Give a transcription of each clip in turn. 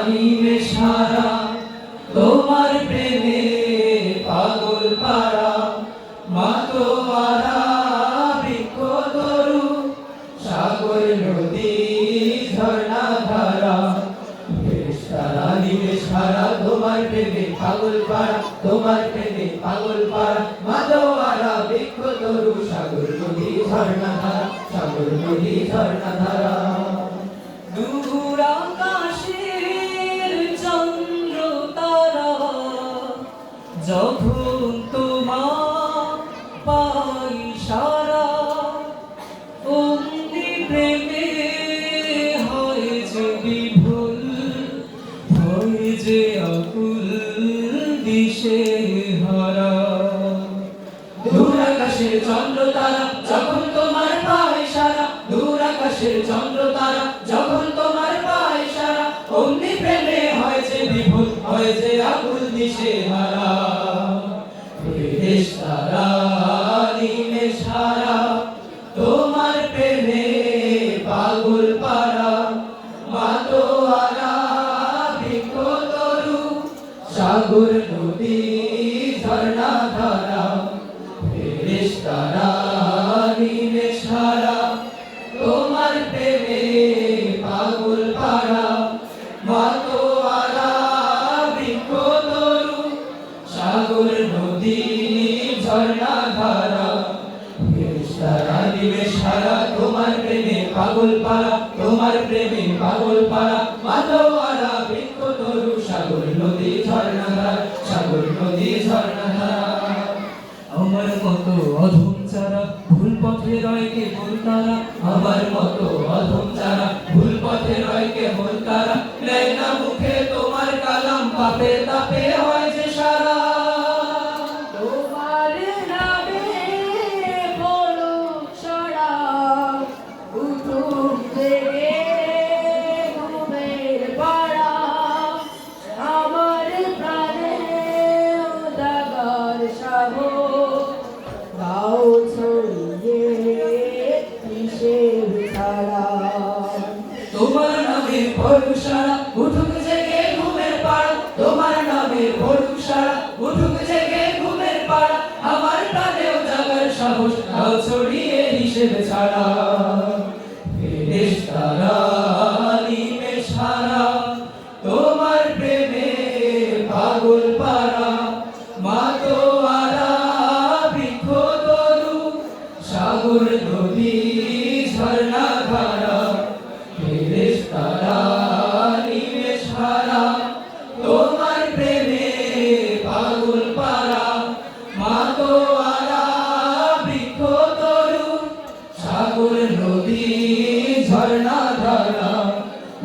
নিমেষহারা তোমার প্রেমে পাগল পারা মাতোয়ারা বৃক্ষ তরু সাগর নদী ঝর্ণা ধারা ফেরেশতারা নিমেষহারা তোমার প্রেমে পাগল পারা তোমার প্রেমে পাগল পারা মাতোয়ারা বৃক্ষ তরু সাগর নদী ঝর্ণা ধারা সাগর নদী ঝর্ণা ধারা দূর আকাশের চন্দ্র তারা যখন তোমার পাই সারা অমনি প্রেমে হয় যে বিভুল হয় যে আকুল দিশে হারা দূর আকাশের চন্দ্র তারা যখন তোমার পাই সারা দূর আকাশের চন্দ্র তারা যখন তোমার পাই সারা অমনি প্রেমে হয় যে বিভুল হয় যে আকুল দিশে হারা ফেরেশতারা নিমেষহারা তোমার প্রেমে পাগল পারা মাতোয়ারা বৃক্ষ তরু সাগর নদী ঝর্ণা ধারা ফেরেশতারা নিমেষহারা তোমার প্রেমে পাগল পারা মাতোয়ারা বৃক্ষ তরু সাগর নদী ঝর্ণা ধারা ফেরেশতারা নিমেষহারা তোমার প্রেমে পাগল পারা তোমার প্রেমে পাগল পারা মাতোয়ারা বৃক্ষ তরু সাগর নদী ঝর্ণা ধারা সাগর নদী ঝর্ণা ধারা আমার মতো অধম চারা ভুল পথে রয় কেবল তারা আমার মতো অধম চারা ভুল পথে রয় কেবল তারা নেয় না মুখে তোমার কালাম পাপে তাপে হয় যে সারা তোমার নামে পলক ছড়া উঠুক জেগে ঘুমের পাড়া আমার প্রাণে উদাগার সাহস গাও ছড়িয়ে কিসের ছাড়া তোমার নামে পড়ুক সারা উঠুক জেগে ঘুমের পাড়া তোমার নামে পড়ুক সারা উঠুক জেগে ঘুমের পাড়া আমার প্রাণেও জাগার সাহস গাও ছড়িয়ে হিসেব ছাড়া ফেরেশতারা নিমেষহারা তোমার প্রেমে পাগল পারা মাতোয়ারা বৃক্ষ তরু সাগর নদী ঝর্ণা ধারা ফেরেশতারা নিমেষহারা তোমার প্রেমে পাগল পারা মাতোয়ারা বৃক্ষ তরু সাগর নদী ঝর্ণা ধারা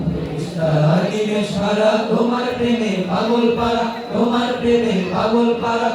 ফেরেশতারা নিমেষহারা তোমার প্রেমে পাগল পারা তোমার প্রেমে পাগল পারা